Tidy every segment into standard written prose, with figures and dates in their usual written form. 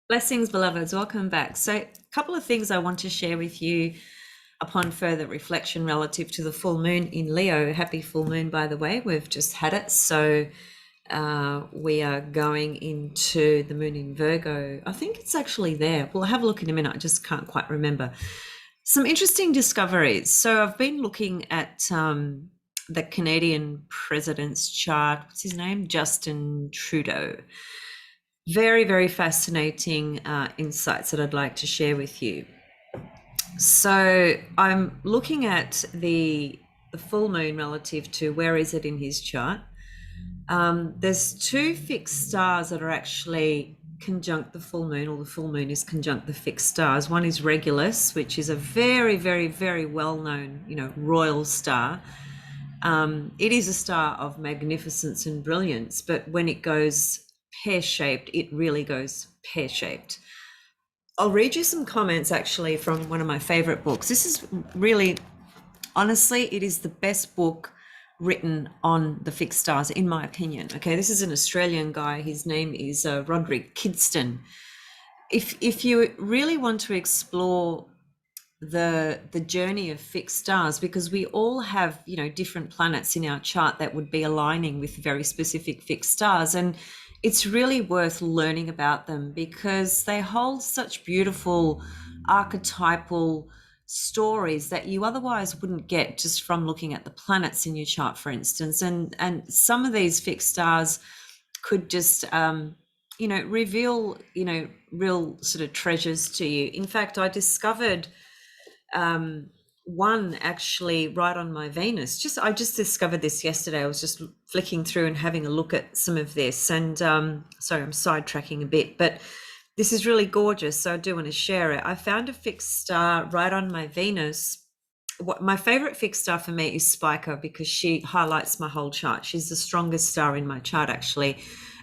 Blessings, beloveds. Welcome back. So, a couple of things I want to share with you upon further reflection relative to the full moon in Leo. Happy full moon, by the way. We've just had it. So, we are going into the moon in Virgo. I think it's actually there. We'll have a look in a minute. I just can't quite remember. Some interesting discoveries. So, I've been looking at the Canadian president's chart. What's his name? Justin Trudeau. Very, very fascinating insights that I'd like to share with you. So I'm looking at the full moon relative to where is it in his chart. There's two fixed stars that are actually conjunct the full moon, or the full moon is conjunct the fixed stars. One is Regulus, which is a very, very, very well-known, royal star. It is a star of magnificence and brilliance, but when it goes pear-shaped, it really goes pear-shaped. I'll read you some comments actually from one of my favorite books. This is really, honestly, it is the best book written on the fixed stars, in my opinion. Okay, this is an Australian guy. His name is Roderick Kidston. If you really want to explore the journey of fixed stars, because we all have different planets in our chart that would be aligning with very specific fixed stars, and it's really worth learning about them because they hold such beautiful archetypal stories that you otherwise wouldn't get just from looking at the planets in your chart, for instance. And some of these fixed stars could just reveal real sort of treasures to you. In fact, I discovered one actually right on my Venus. I just discovered this yesterday. I was just flicking through and having a look at some of this, and sorry, I'm sidetracking a bit, but this is really gorgeous, so I do want to share it. I found a fixed star right on my Venus. My favorite fixed star for me is Spica, because she highlights my whole chart. She's the strongest star in my chart, actually,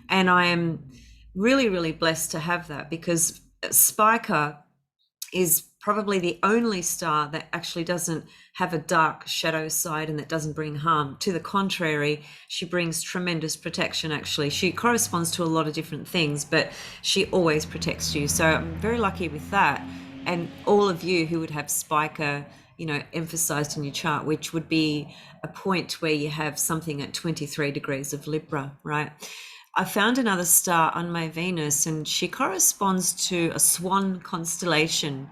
and I am really, really blessed to have that, because Spica is probably the only star that actually doesn't have a dark shadow side and that doesn't bring harm. To the contrary, she brings tremendous protection. Actually, she corresponds to a lot of different things, but she always protects you. So I'm very lucky with that. And all of you who would have Spica emphasized in your chart, which would be a point where you have something at 23 degrees of Libra, right? I found another star on my Venus, and she corresponds to a swan constellation.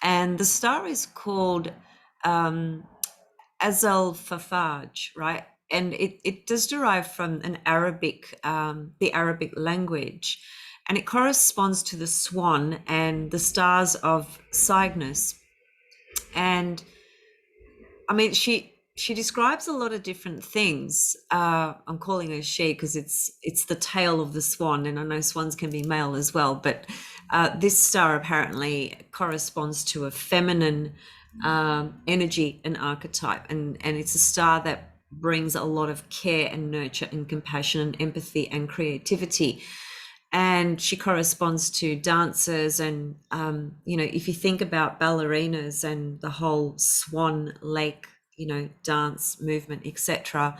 And the star is called Azal Fafaj, right? And it does derive from an Arabic, the Arabic language, and it corresponds to the swan and the stars of Cygnus. And I mean, she describes a lot of different things. I'm calling her she because it's the tail of the swan, and I know swans can be male as well. But this star apparently corresponds to a feminine energy and archetype, and it's a star that brings a lot of care and nurture and compassion and empathy and creativity. And she corresponds to dancers, and if you think about ballerinas and the whole swan lake dance movement, etc.,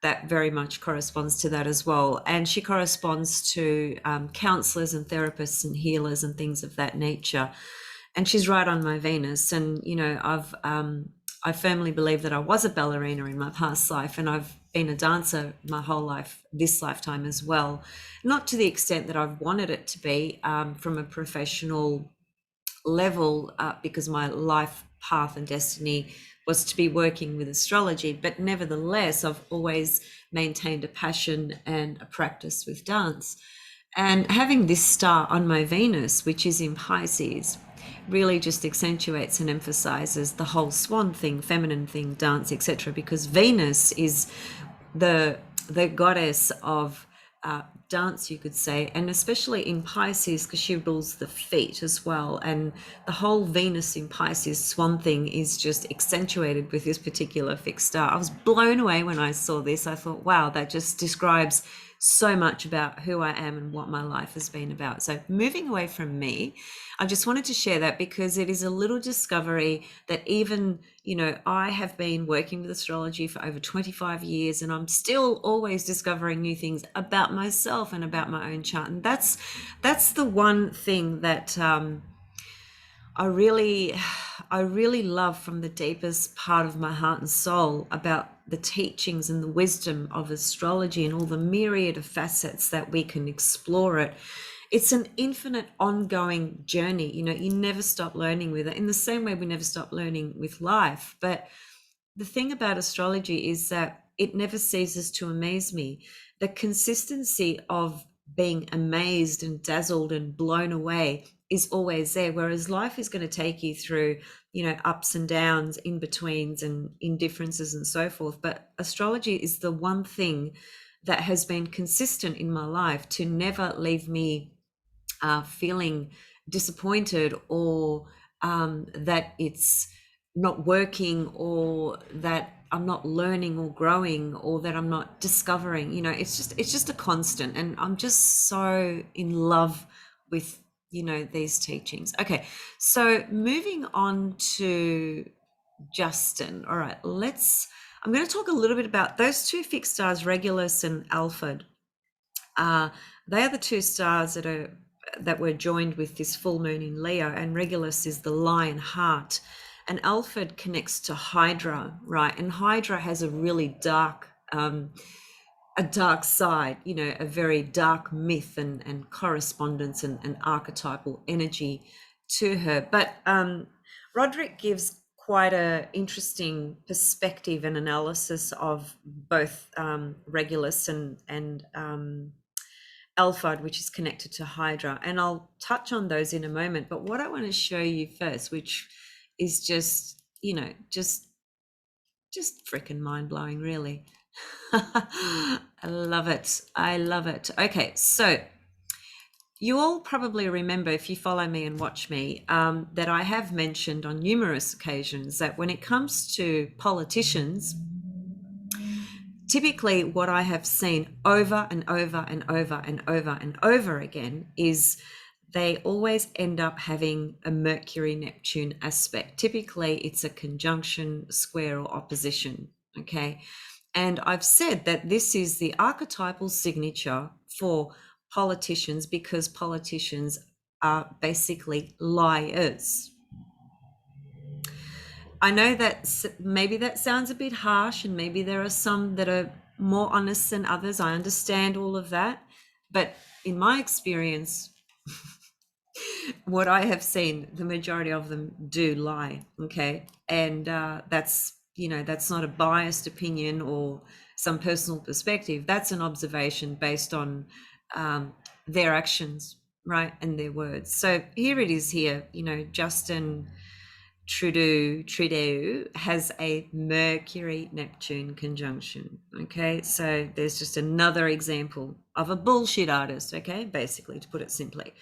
that very much corresponds to that as well. And she corresponds to counselors and therapists and healers and things of that nature. And she's right on my Venus. And I firmly believe that I was a ballerina in my past life, and I've been a dancer my whole life, this lifetime as well. Not to the extent that I've wanted it to be from a professional level, because my life path and destiny was to be working with astrology, but nevertheless, I've always maintained a passion and a practice with dance. And having this star on my Venus, which is in Pisces, really just accentuates and emphasizes the whole swan thing, feminine thing, dance, etc. Because Venus is the goddess of dance, you could say, and especially in Pisces, because she rules the feet as well. And the whole Venus in Pisces swan thing is just accentuated with this particular fixed star. I was blown away when I saw this. I thought, wow, that just describes so much about who I am and what my life has been about. So moving away from me, I just wanted to share that because it is a little discovery that even, I have been working with astrology for over 25 years and I'm still always discovering new things about myself and about my own chart. And that's the one thing that I really, I really love from the deepest part of my heart and soul about the teachings and the wisdom of astrology and all the myriad of facets that we can explore it. It's an infinite ongoing journey. You never stop learning with it in the same way we never stop learning with life. But the thing about astrology is that it never ceases to amaze me. The consistency of being amazed and dazzled and blown away is always there, whereas life is going to take you through, ups and downs, in betweens and indifferences and so forth. But astrology is the one thing that has been consistent in my life to never leave me feeling disappointed or that it's not working or that I'm not learning or growing or that I'm not discovering. It's just a constant, and I'm just so in love with these teachings. Okay, so moving on to Justin. All right, I'm going to talk a little bit about those two fixed stars, Regulus and Alphard. They are the two stars that were joined with this full moon in Leo, and Regulus is the lion heart, and Alphard connects to Hydra, right? And Hydra has a really dark, a dark side, a very dark myth and correspondence and archetypal energy to her. But Roderick gives quite a interesting perspective and analysis of both Regulus and Alphard, which is connected to Hydra. And I'll touch on those in a moment. But what I want to show you first, which is just freaking mind blowing, really. I love it. I love it. Okay, so you all probably remember, if you follow me and watch me, that I have mentioned on numerous occasions that when it comes to politicians, typically what I have seen over and over and over and over and over again is they always end up having a Mercury-Neptune aspect. Typically, it's a conjunction, square, or opposition, okay? And I've said that this is the archetypal signature for politicians because politicians are basically liars. I know that maybe that sounds a bit harsh, and maybe there are some that are more honest than others. I understand all of that. But in my experience, what I have seen, the majority of them do lie. Okay. And that's not a biased opinion or some personal perspective. That's an observation based on their actions, right? And their words. So here it is here, Justin Trudeau has a Mercury-Neptune conjunction. Okay, so there's just another example of a bullshit artist, okay, basically, to put it simply.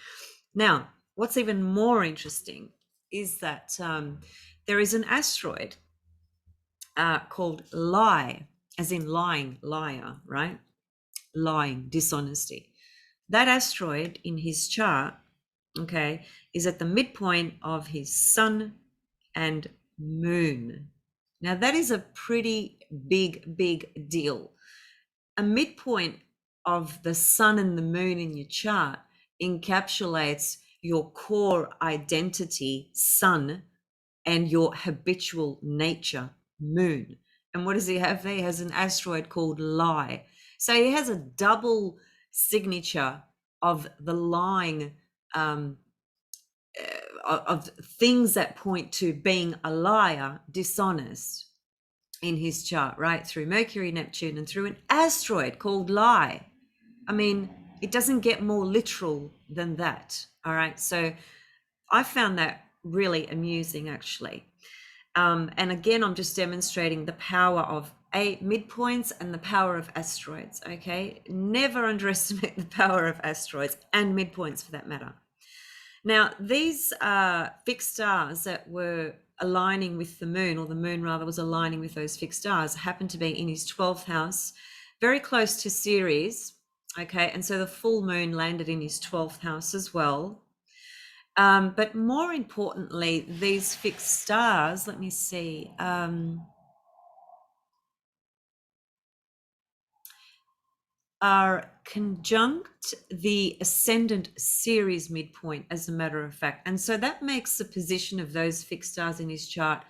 Now, what's even more interesting is that there is an asteroid called Lie, as in lying, liar, right? Lying, dishonesty. That asteroid in his chart, okay, is at the midpoint of his sun and moon. Now, that is a pretty big deal. A midpoint of the sun and the moon in your chart encapsulates your core identity, sun, and your habitual nature, moon. And what does he have there? He has an asteroid called Lie. So he has a double signature of the lying, of things that point to being a liar, dishonest in his chart, right? Through Mercury, Neptune, and through an asteroid called Lie. I mean, it doesn't get more literal than that. All right. So I found that really amusing, actually. And again, I'm just demonstrating the power of midpoints and the power of asteroids. Okay. Never underestimate the power of asteroids and midpoints for that matter. Now, these fixed stars that were aligning with the moon, or the moon rather was aligning with those fixed stars, happened to be in his 12th house, very close to Ceres, Okay, and so the full moon landed in his 12th house as well. But more importantly, these fixed stars, let me see, are conjunct the ascendant Ceres midpoint, as a matter of fact. And so that makes the position of those fixed stars in his chart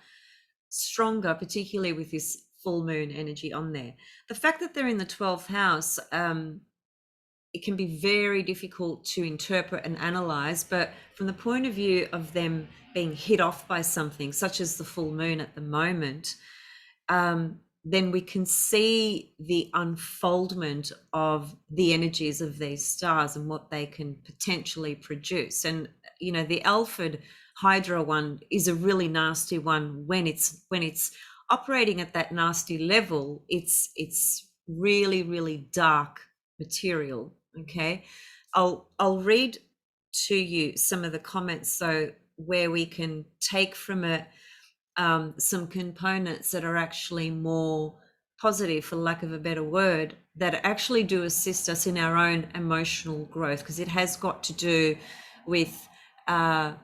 stronger, particularly with this full moon energy on there. The fact that they're in the 12th house, it can be very difficult to interpret and analyze, but from the point of view of them being hit off by something, such as the full moon at the moment, then we can see the unfoldment of the energies of these stars and what they can potentially produce. And you know, the Alphard Hydra one is a really nasty one. When it's operating at that nasty level, it's really, really dark material. Okay, I'll read to you some of the comments, so where we can take from it some components that are actually more positive, for lack of a better word, that actually do assist us in our own emotional growth, because it has got to do with at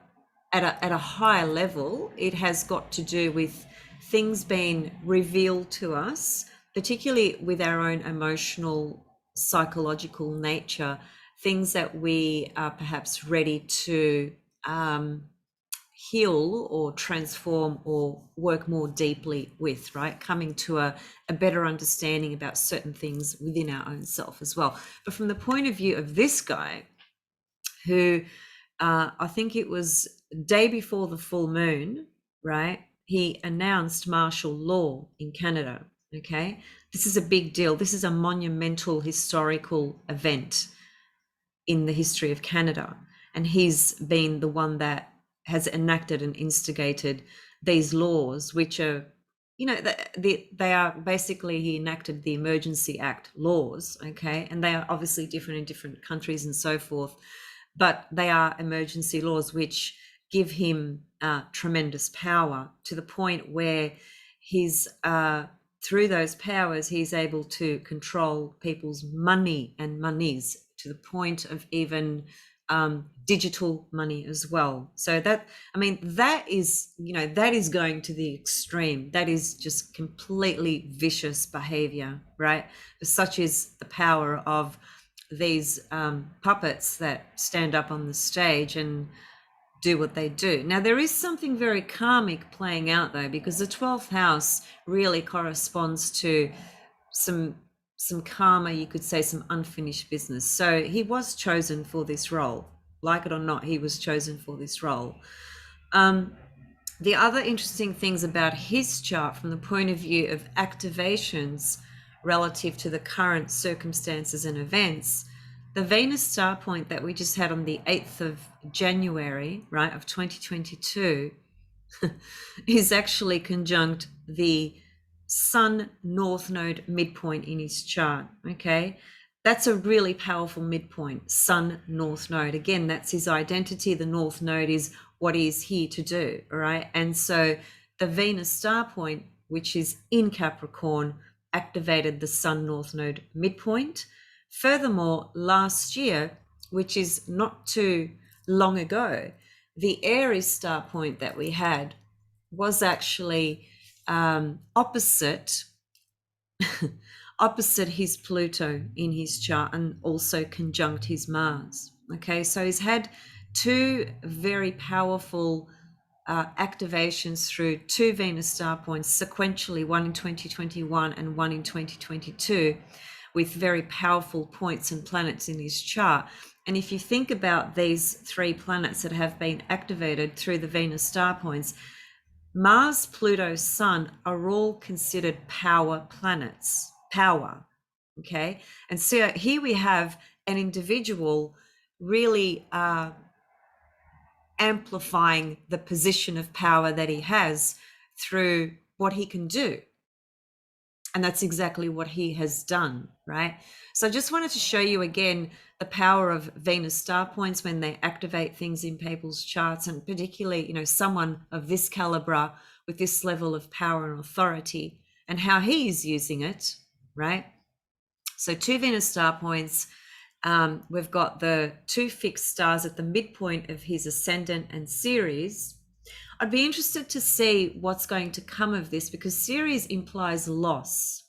a higher level, it has got to do with things being revealed to us, particularly with our own emotional, psychological nature, things that we are perhaps ready to heal or transform or work more deeply with, right? Coming to a better understanding about certain things within our own self as well. But from the point of view of this guy, who I think it was day before the full moon, right? He announced martial law in Canada. Okay. This is a big deal. This is a monumental historical event in the history of Canada. And he's been the one that has enacted and instigated these laws, which are, you know, they are basically, he enacted the Emergency Act laws, okay? And they are obviously different in different countries and so forth, but they are emergency laws which give him tremendous power, to the point where he's through those powers, he's able to control people's money and monies, to the point of even digital money as well. So that, I mean, that is, you know, that is going to the extreme. That is just completely vicious behavior, right? Such is the power of these puppets that stand up on the stage and do what they do. Now, there is something very karmic playing out though, because the 12th house really corresponds to some karma, you could say, some unfinished business. So he was chosen for this role. Like it or not, he was chosen for this role. The other interesting things about his chart from the point of view of activations relative to the current circumstances and events, the Venus star point that we just had on the 8th of January, right, of 2022, is actually conjunct the Sun North Node midpoint in his chart. Okay, that's a really powerful midpoint. Sun North Node, again, that's his identity. The North Node is what he's here to do. All right, and so the Venus star point, which is in Capricorn, activated the Sun North Node midpoint. Furthermore, last year, which is not too long ago, the Aries star point that we had was actually opposite opposite his Pluto in his chart, and also conjunct his Mars. Okay, so he's had two very powerful activations through two Venus star points sequentially, one in 2021 and one in 2022, with very powerful points and planets in his chart. And if you think about these three planets that have been activated through the Venus star points, Mars, Pluto, Sun are all considered power planets. Power. Okay. And so here we have an individual really amplifying the position of power that he has through what he can do. And that's exactly what he has done, right? So I just wanted to show you again the power of Venus star points when they activate things in people's charts, and particularly, you know, someone of this caliber with this level of power and authority, and how he is using it, right? So two Venus star points, We've got the two fixed stars at the midpoint of his ascendant and Ceres. I'd be interested to see what's going to come of this, because Ceres implies loss.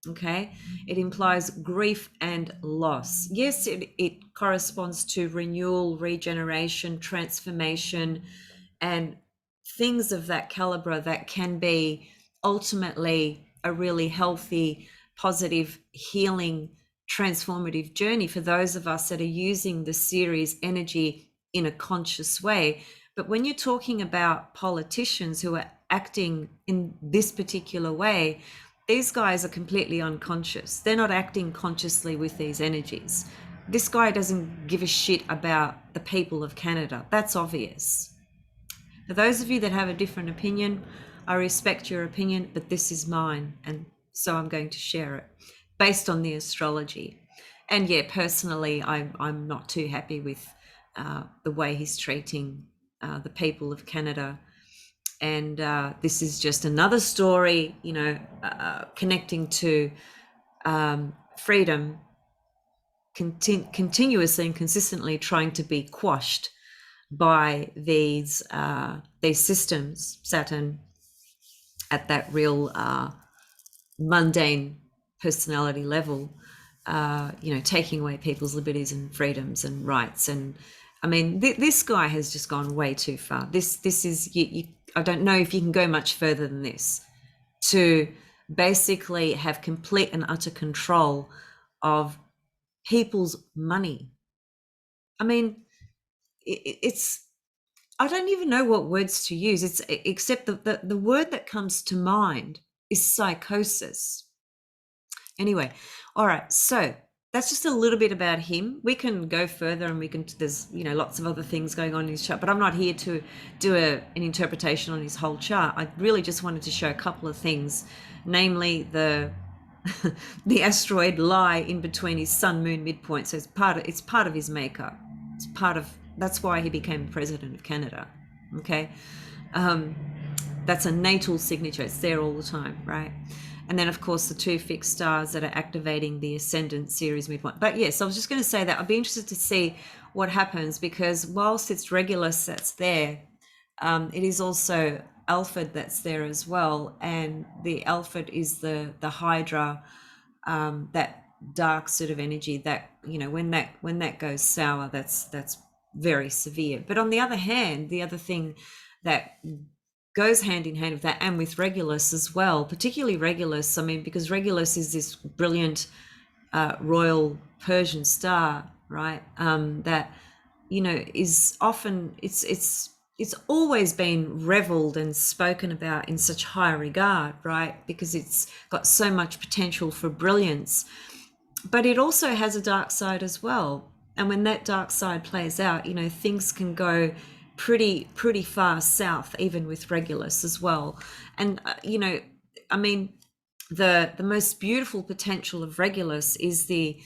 Okay, it implies grief and loss. Yes, it corresponds to renewal, regeneration, transformation, and things of that caliber that can be ultimately a really healthy, positive, healing, transformative journey for those of us that are using the Ceres energy in a conscious way. But when you're talking about politicians who are acting in this particular way, these guys are completely unconscious. They're not acting consciously with these energies. This guy doesn't give a shit about the people of Canada. That's obvious. For those of you that have a different opinion, I respect your opinion, but this is mine, and so I'm going to share it based on the astrology. And yeah, personally, I'm not too happy with the way he's treating the people of Canada. And this is just another story, connecting to freedom, continuously and consistently trying to be quashed by these systems, Saturn, at that real mundane personality level, taking away people's liberties and freedoms and rights. And I mean, this guy has just gone way too far. This is I don't know if you can go much further than this, to basically have complete and utter control of people's money. I mean, it's I don't even know what words to use. It's except the word that comes to mind is psychosis. Anyway, all right. So that's just a little bit about him. We can go further, and there's lots of other things going on in his chart, but I'm not here to do an interpretation on his whole chart. I really just wanted to show a couple of things, namely the the asteroid lie in between his sun moon midpoint. So it's part of his makeup. That's why he became president of Canada. Okay. That's a natal signature. It's there all the time, right? And then, of course, the two fixed stars that are activating the ascendant Ceres midpoint. But yes, I was just going to say that I'd be interested to see what happens, because whilst it's Regulus that's there, it is also Alphard that's there as well. And the Alphard is the Hydra, that dark sort of energy that, when that goes sour, that's very severe. But on the other hand, the other thing that goes hand in hand with that, and with Regulus as well, particularly Regulus, I mean, because Regulus is this brilliant royal Persian star, right? That is often it's always been reveled and spoken about in such high regard, right? Because it's got so much potential for brilliance, but it also has a dark side as well. And when that dark side plays out, things can go pretty far south, even with Regulus as well. And I mean, the most beautiful potential of Regulus is the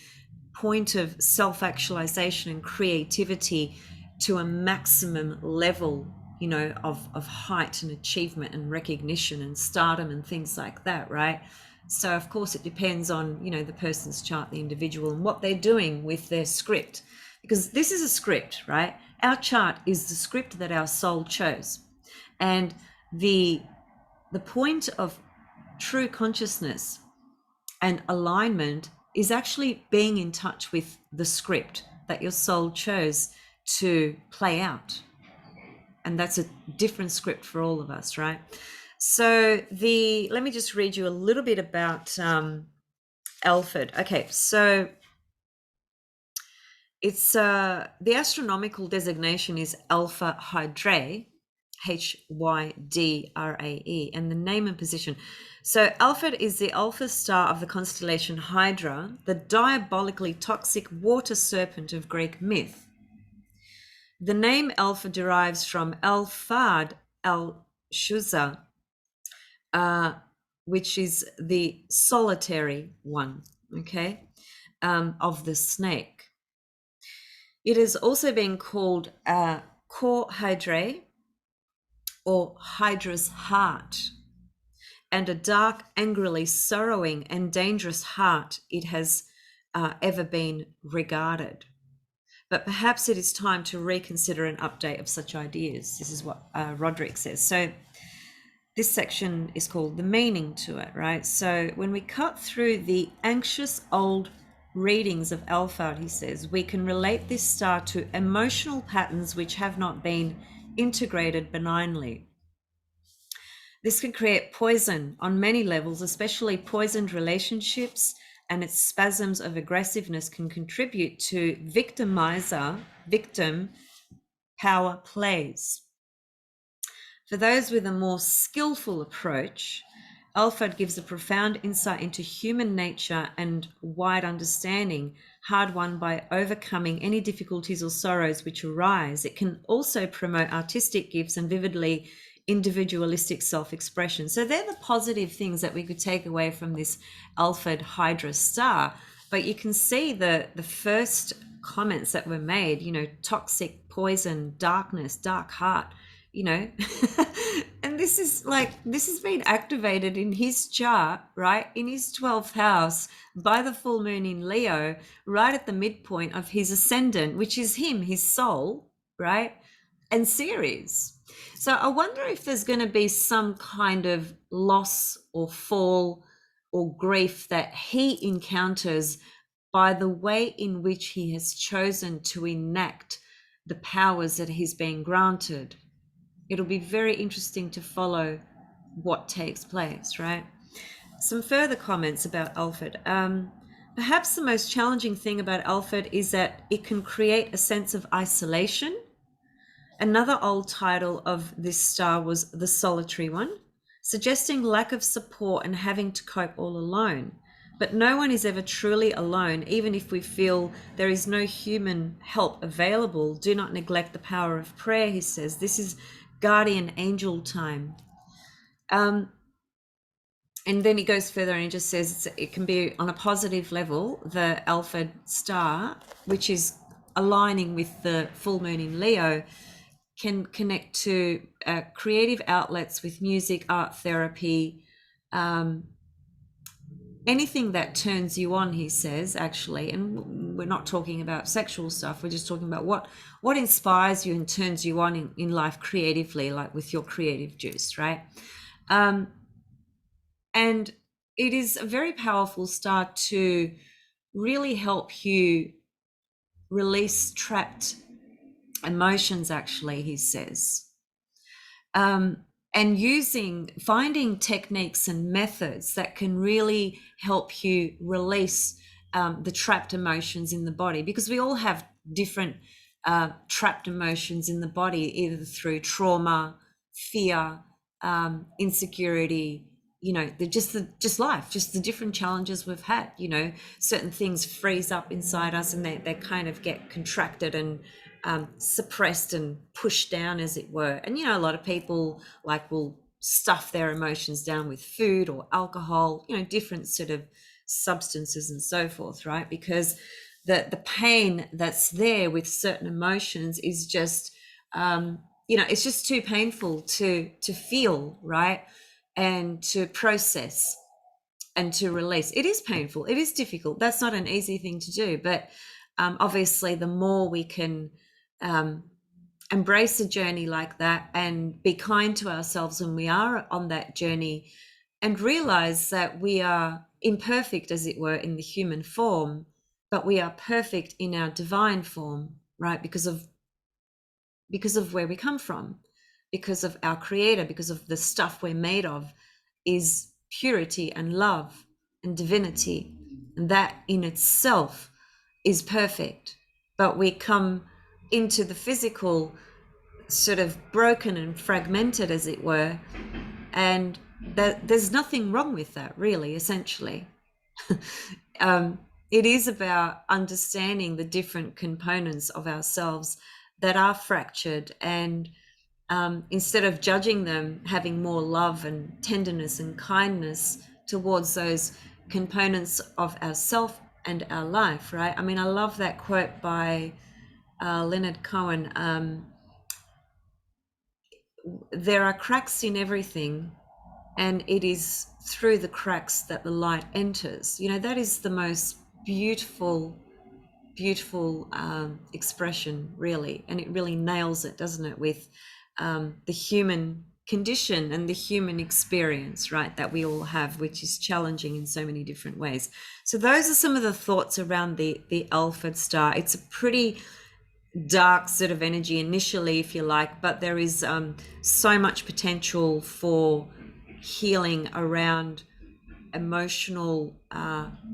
point of self-actualization and creativity to a maximum level, of height and achievement and recognition and stardom and things like that, right? So of course it depends on, the person's chart, the individual, and what they're doing with their script, because this is a script, right? Our chart is the script that our soul chose. And the point of true consciousness and alignment is actually being in touch with the script that your soul chose to play out. And that's a different script for all of us, right? So let me just read you a little bit about Alfred. Okay, so it's the astronomical designation is Alpha Hydrae, Hydrae, and the name and position. So Alfred is the alpha star of the constellation Hydra, the diabolically toxic water serpent of Greek myth. The name Alpha derives from Alphard al-Shuza, which is the solitary one, okay, of the snake. It has also been called Cor Hydrae, or Hydra's heart, and a dark, angrily sorrowing and dangerous heart it has ever been regarded. But perhaps it is time to reconsider an update of such ideas. This is what Roderick says. So this section is called the meaning to it, right? So when we cut through the anxious old readings of Alphard, he says, we can relate this star to emotional patterns which have not been integrated benignly. This can create poison on many levels, especially poisoned relationships, and its spasms of aggressiveness can contribute to victim power plays. For those with a more skillful approach, Alfred gives a profound insight into human nature and wide understanding, hard won by overcoming any difficulties or sorrows which arise. It can also promote artistic gifts and vividly individualistic self-expression. So they're the positive things that we could take away from this Alfred Hydra star. But you can see the first comments that were made, toxic, poison, darkness, dark heart, and this has been activated in his chart, right, in his 12th house by the full moon in Leo, right at the midpoint of his ascendant, which is him, his soul, right, and Ceres. So I wonder if there's going to be some kind of loss or fall or grief that he encounters by the way in which he has chosen to enact the powers that he's been granted. It'll be very interesting to follow what takes place, right? Some further comments about Alfred. Perhaps the most challenging thing about Alfred is that it can create a sense of isolation. Another old title of this star was the solitary one, suggesting lack of support and having to cope all alone. But no one is ever truly alone, even if we feel there is no human help available. Do not neglect the power of prayer, he says. This is guardian angel time. And then he goes further and he just says it can be on a positive level, the Alpha star, which is aligning with the full moon in Leo, can connect to creative outlets with music, art therapy, anything that turns you on, he says, actually. And we're not talking about sexual stuff. We're just talking about what inspires you and turns you on in life creatively, like with your creative juice, right? And it is a very powerful start to really help you release trapped emotions, actually, he says. And finding techniques and methods that can really help you release the trapped emotions in the body, because we all have different trapped emotions in the body, either through trauma, fear, insecurity, just life, just the different challenges we've had. Certain things freeze up inside us and they kind of get contracted and suppressed and pushed down, as it were. And a lot of people will stuff their emotions down with food or alcohol, different sort of substances and so forth, right? Because the pain that's there with certain emotions is just it's just too painful to feel, right, and to process and to release. It is painful, it is difficult, that's not an easy thing to do, but obviously the more we can embrace a journey like that and be kind to ourselves when we are on that journey, and realize that we are imperfect, as it were, in the human form, but we are perfect in our divine form, right? Because of where we come from, because of our creator, because of the stuff we're made of is purity and love and divinity, and that in itself is perfect. But we come into the physical sort of broken and fragmented, as it were, and there's nothing wrong with that, really, essentially. It is about understanding the different components of ourselves that are fractured, and instead of judging them, having more love and tenderness and kindness towards those components of ourself and our life, right? I mean, I love that quote by Leonard Cohen. There are cracks in everything, and it is through the cracks that the light enters. That is the most beautiful, beautiful expression, really. And it really nails it, doesn't it, with the human condition and the human experience, right, that we all have, which is challenging in so many different ways. So those are some of the thoughts around the Alphard star. It's a pretty dark sort of energy initially, if you like, but there is so much potential for healing around emotional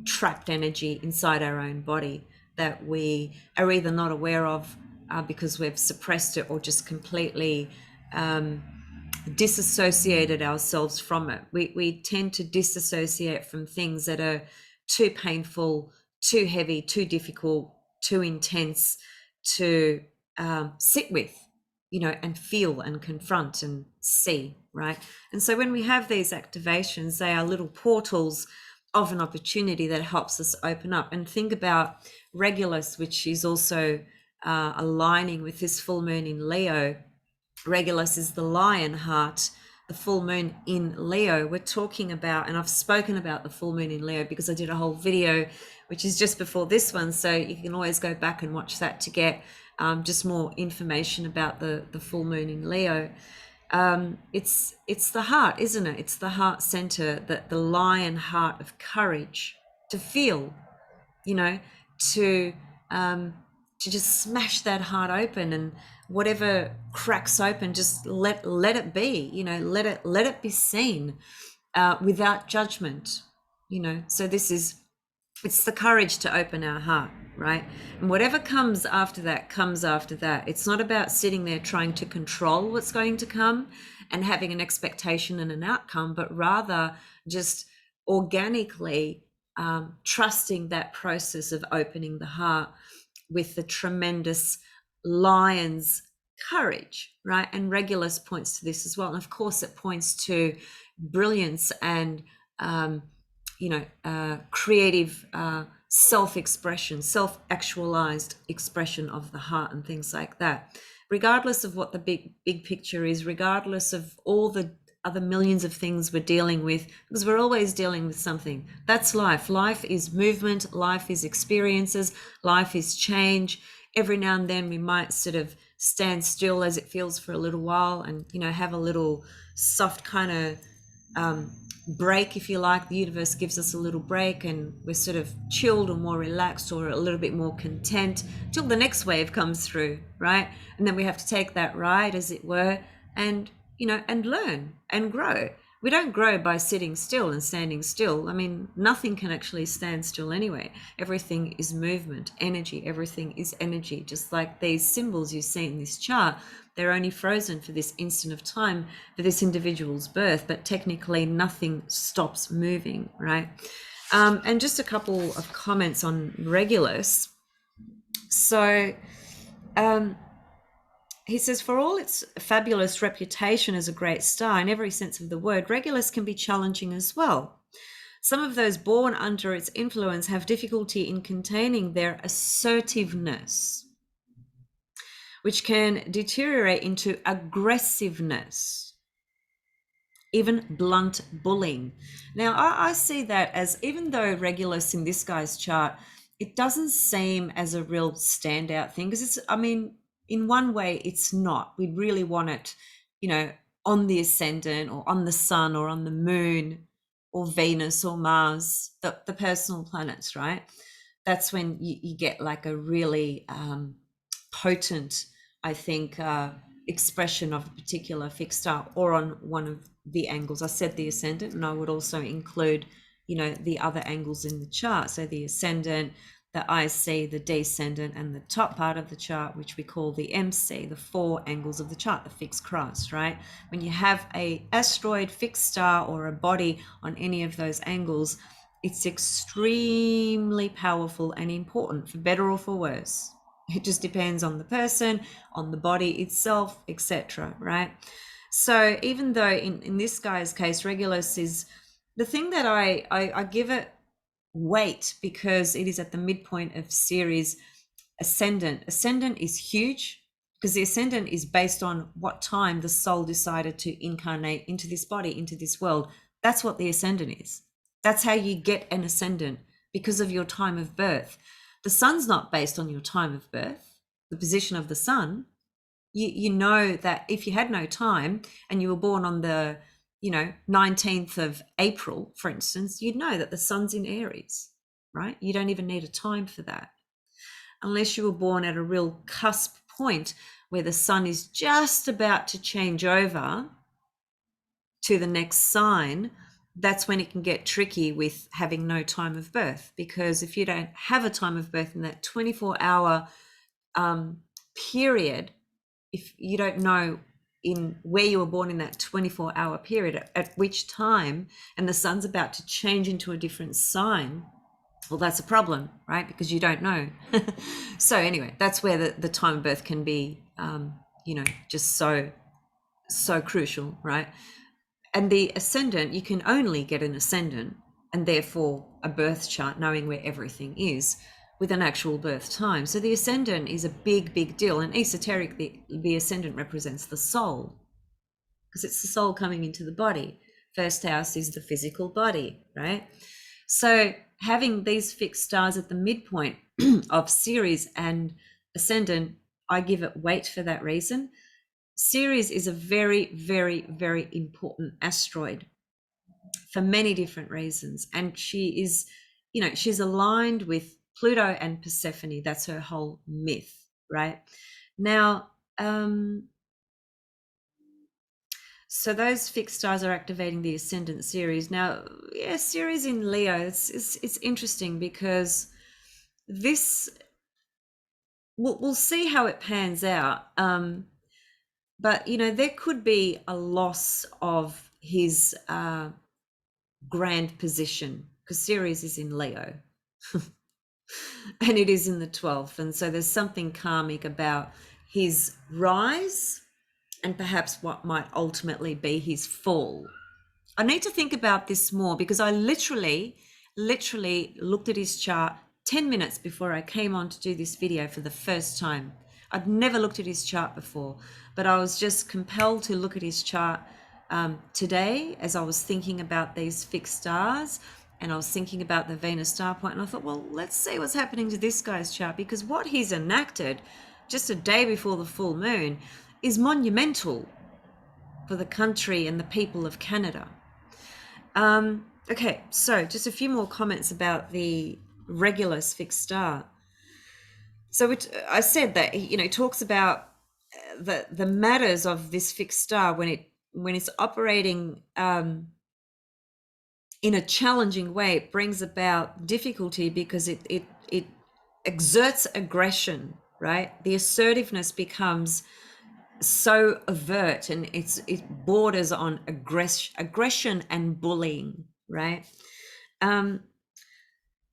trapped energy inside our own body that we are either not aware of because we've suppressed it, or just completely disassociated ourselves from it. We tend to disassociate from things that are too painful, too heavy, too difficult, too intense to sit with, and feel and confront and see, right? And so when we have these activations, they are little portals of an opportunity that helps us open up. And think about Regulus, which is also aligning with this full moon in Leo. Regulus is the lion heart, the full moon in Leo. We're talking about, and I've spoken about the full moon in Leo because I did a whole video, which is just before this one. So you can always go back and watch that to get just more information about the full moon in Leo. It's the heart, isn't it? It's the heart center, that the lion heart of courage to feel, you know, to just smash that heart open, and whatever cracks open, just let it be, let it be seen without judgment, So it's the courage to open our heart, right? And whatever comes after that comes after that. It's not about sitting there trying to control what's going to come and having an expectation and an outcome, but rather just organically trusting that process of opening the heart with the tremendous lion's courage, right? And Regulus points to this as well. And of course, it points to brilliance and creative self-expression, self-actualized expression of the heart and things like that. Regardless of what the big picture is, regardless of all the other millions of things we're dealing with, because we're always dealing with something. That's life. Life is movement, life is experiences, life is change. Every now and then we might sort of stand still as it feels for a little while and, have a little soft kind of break, if you like. The universe gives us a little break and we're sort of chilled or more relaxed or a little bit more content till the next wave comes through, right? And then we have to take that ride, as it were, and and learn and grow. We don't grow by sitting still and standing still. I mean, nothing can actually stand still anyway. Everything is movement, energy. Everything is energy. Just like these symbols you see in this chart, they're only frozen for this instant of time for this individual's birth, but technically nothing stops moving, right? And just a couple of comments on Regulus. So, he says, for all its fabulous reputation as a great star in every sense of the word, Regulus can be challenging as well. Some of those born under its influence have difficulty in containing their assertiveness, which can deteriorate into aggressiveness, even blunt bullying. Now, I see that as, even though Regulus in this guy's chart, it doesn't seem as a real standout thing, because in one way, it's not. We really want it, on the ascendant or on the sun or on the moon or Venus or Mars, the personal planets, right? That's when you get like a really potent, I think, expression of a particular fixed star, or on one of the angles. I said the ascendant, and I would also include, the other angles in the chart. So the ascendant, the IC, the descendant, and the top part of the chart, which we call the MC, the four angles of the chart, the fixed cross, right? When you have a asteroid, fixed star, or a body on any of those angles, it's extremely powerful and important, for better or for worse. It just depends on the person, on the body itself, etc., right? So even though in this guy's case, Regulus is the thing that I give it weight, because it is at the midpoint of series ascendant. Ascendant is huge because the ascendant is based on what time the soul decided to incarnate into this body, into this world. That's what the ascendant is. That's how you get an ascendant. because of your time of birth. The sun's not based on your time of birth, the position of the sun. You know that if you had no time and you were born on the 19th of April, for instance, you'd know that the sun's in Aries, right? You don't even need a time for that, unless you were born at a real cusp point where the sun is just about to change over to the next sign. That's when it can get tricky with having no time of birth, because if you don't have a time of birth in that 24-hour period, if you don't know in where you were born in that 24-hour period at which time, and the sun's about to change into a different sign, well, that's a problem, right? Because you don't know. So anyway, that's where the time of birth can be just so crucial, right? And the ascendant, you can only get an ascendant and therefore a birth chart, knowing where everything is, with an actual birth time. So the ascendant is a big deal. And esoteric, the ascendant represents the soul, because it's the soul coming into the body. First house is the physical body, right? So having these fixed stars at the midpoint of Ceres and ascendant, I give it weight for that reason. Ceres is a very important asteroid for many different reasons. And she is, she's aligned with Pluto and Persephone. That's her whole myth, right? Now, so those fixed stars are activating the ascendant Ceres. Now, yeah, Ceres in Leo, it's interesting, because this, we'll see how it pans out. But, there could be a loss of his grand position, because Ceres is in Leo and it is in the 12th. And so there's something karmic about his rise and perhaps what might ultimately be his fall. I need to think about this more, because I literally looked at his chart 10 minutes before I came on to do this video for the first time. I'd never looked at his chart before, but I was just compelled to look at his chart today as I was thinking about these fixed stars, and I was thinking about the Venus star point, and I thought, well, let's see what's happening to this guy's chart, because what he's enacted just a day before the full moon is monumental for the country and the people of Canada. Okay, so just a few more comments about the Regulus fixed star. So I said that, it talks about the matters of this fixed star when it's operating in a challenging way. It brings about difficulty because it exerts aggression, right? The assertiveness becomes so overt, and it borders on aggression and bullying, right?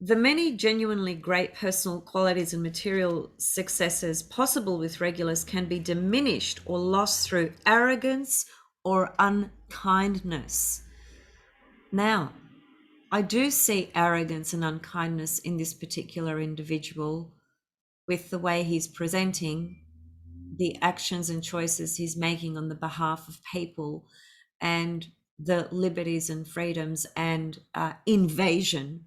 The many genuinely great personal qualities and material successes possible with Regulus can be diminished or lost through arrogance or unkindness. Now, I do see arrogance and unkindness in this particular individual, with the way he's presenting, the actions and choices he's making on the behalf of people, and the liberties and freedoms and invasion.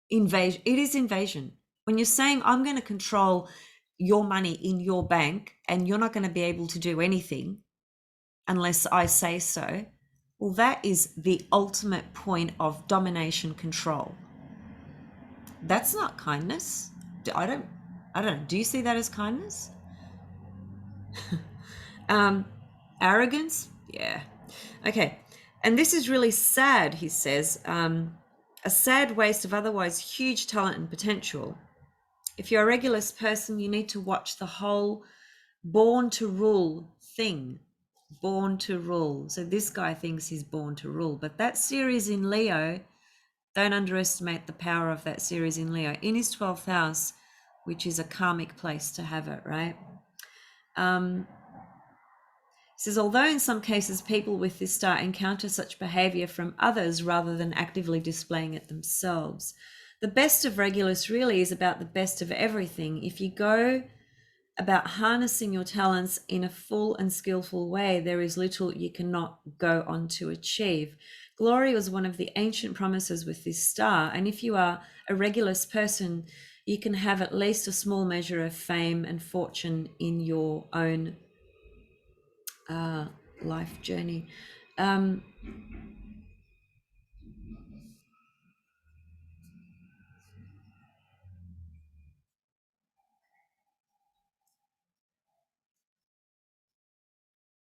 It is invasion. When you're saying, I'm going to control your money in your bank and you're not going to be able to do anything unless I say so, well, that is the ultimate point of domination control. That's not kindness. I don't know. Do you see that as kindness? Arrogance? Yeah. Okay. And this is really sad, he says. A sad waste of otherwise huge talent and potential. If you're a Regulus person, you need to watch the whole born to rule thing. Born to rule. So this guy thinks he's born to rule, but that Ceres in Leo, don't underestimate the power of that Ceres in Leo in his 12th house, which is a karmic place to have it, right? Says, although in some cases people with this star encounter such behavior from others rather than actively displaying it themselves, the best of Regulus really is about the best of everything. If you go about harnessing your talents in a full and skillful way, there is little you cannot go on to achieve. Glory was one of the ancient promises with this star. And if you are a regulus person, you can have at least a small measure of fame and fortune in your own life journey. Um,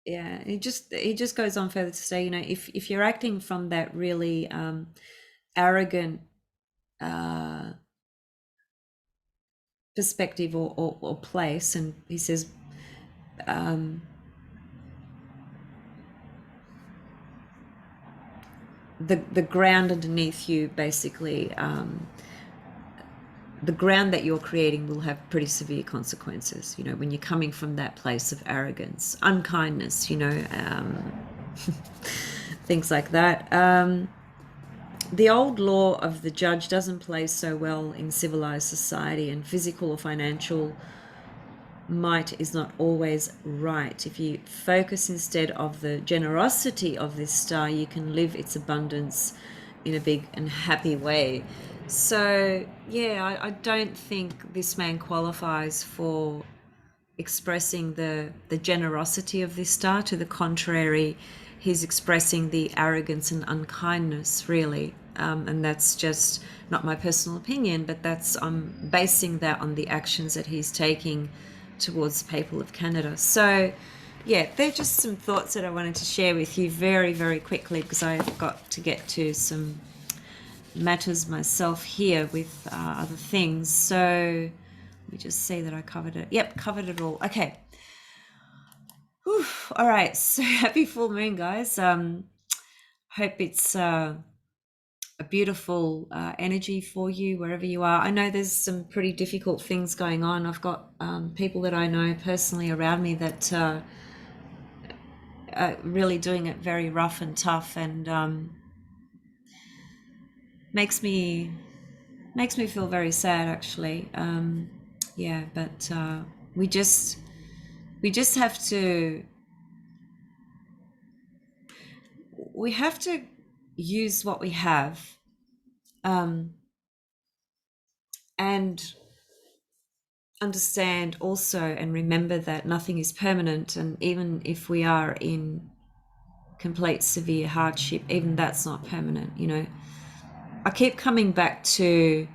yeah, it just goes on further to say, if you're acting from that really arrogant uh, perspective or place, and he says, the ground underneath you, basically, the ground that you're creating will have pretty severe consequences, when you're coming from that place of arrogance, unkindness, things like that. The old law of the judge doesn't play so well in civilized society, and physical or financial might is not always right. If you focus instead of the generosity of this star, you can live its abundance in a big and happy way. So, yeah, I don't think this man qualifies for expressing the generosity of this star. To the contrary, he's expressing the arrogance and unkindness, really. And that's just not my personal opinion, but I'm basing that on the actions that he's taking towards the people of Canada. So, yeah, they're just some thoughts that I wanted to share with you very, very quickly, because I've got to get to some matters myself here with other things. So let me just see that I covered it. Yep, covered it all. Okay. Whew. All right. So happy full moon, guys. Hope it's a beautiful energy for you wherever you are. I know there's some pretty difficult things going on. I've got people that I know personally around me that are really doing it very rough and tough, and makes me feel very sad, actually. Yeah, but we just have to use what we have, um, and understand also and remember that nothing is permanent, and even if we are in complete severe hardship, even that's not permanent. I keep coming back to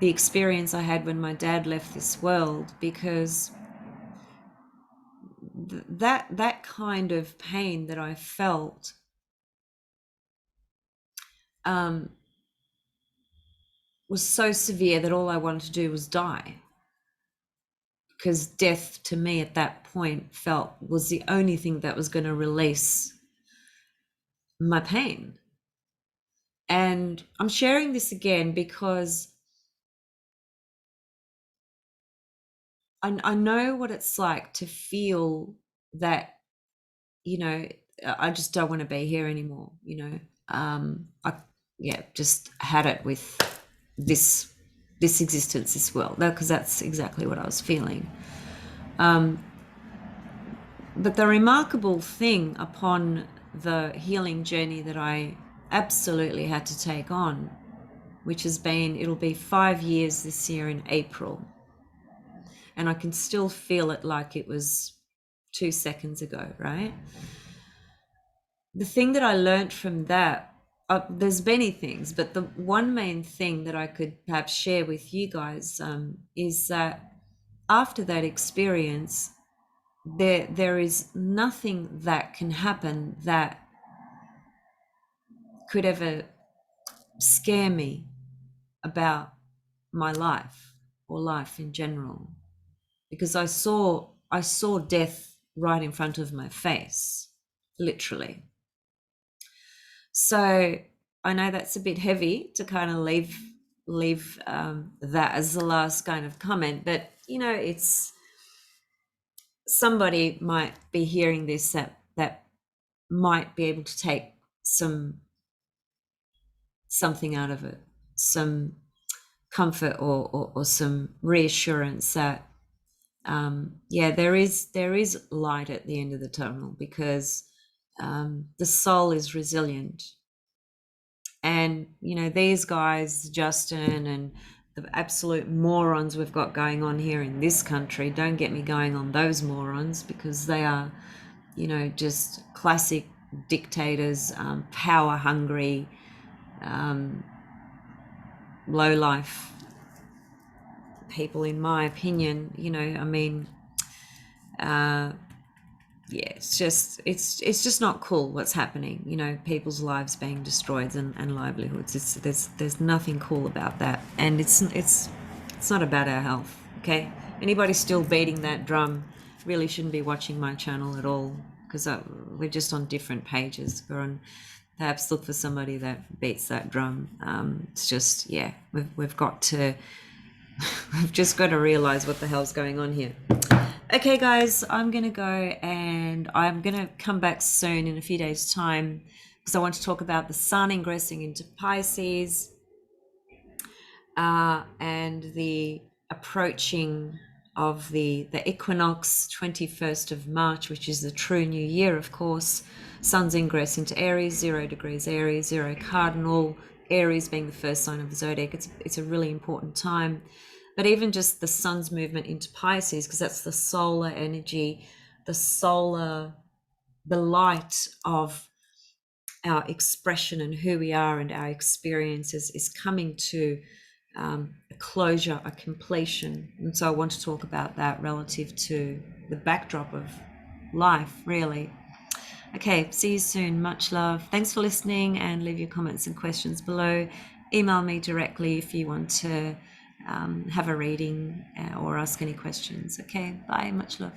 the experience I had when my dad left this world, because that kind of pain that I felt, um, was so severe that all I wanted to do was die, because death to me at that point was the only thing that was going to release my pain. And I'm sharing this again because I know what it's like to feel that, you know, I just don't want to be here anymore. I, yeah, just had it with this existence, this world, because that's exactly what I was feeling. But the remarkable thing upon the healing journey that I absolutely had to take on, which it'll be 5 years this year in April, and I can still feel it like it was 2 seconds ago, right? The thing that I learned from that, there's many things, but the one main thing that I could perhaps share with you guys, is that after that experience, there is nothing that can happen that could ever scare me about my life or life in general, because I saw death right in front of my face, literally. So I know that's a bit heavy to kind of leave that as the last kind of comment, but it's somebody might be hearing this that might be able to take something out of it, some comfort or some reassurance that yeah, there is light at the end of the tunnel, because the soul is resilient, And, you know, these guys, Justin and the absolute morons we've got going on here in this country, don't get me going on those morons, because they are, you know, just classic dictators, power hungry, low life people, in my opinion. You know, I mean, yeah, it's just not cool what's happening. You know, people's lives being destroyed, and livelihoods. There's nothing cool about that, and it's not about our health. Okay, anybody still beating that drum really shouldn't be watching my channel at all, because we're just on different pages. We're on, perhaps look for somebody that beats that drum. It's just, yeah, we've got to we've just got to realize what the hell's going on here. Okay, guys, I'm going to go, and I'm going to come back soon in a few days' time, because I want to talk about the sun ingressing into Pisces, and the approaching of the equinox, 21st of March, which is the true new year, of course. Sun's ingress into Aries, 0 degrees Aries, 0 cardinal, Aries being the first sign of the zodiac. It's a really important time. But even just the sun's movement into Pisces, because that's the solar energy, the light of our expression and who we are and our experiences, is coming to a closure, a completion. And so I want to talk about that relative to the backdrop of life, really. Okay, see you soon. Much love. Thanks for listening, and leave your comments and questions below. Email me directly if you want to have a reading or ask any questions. Okay, bye. Much love.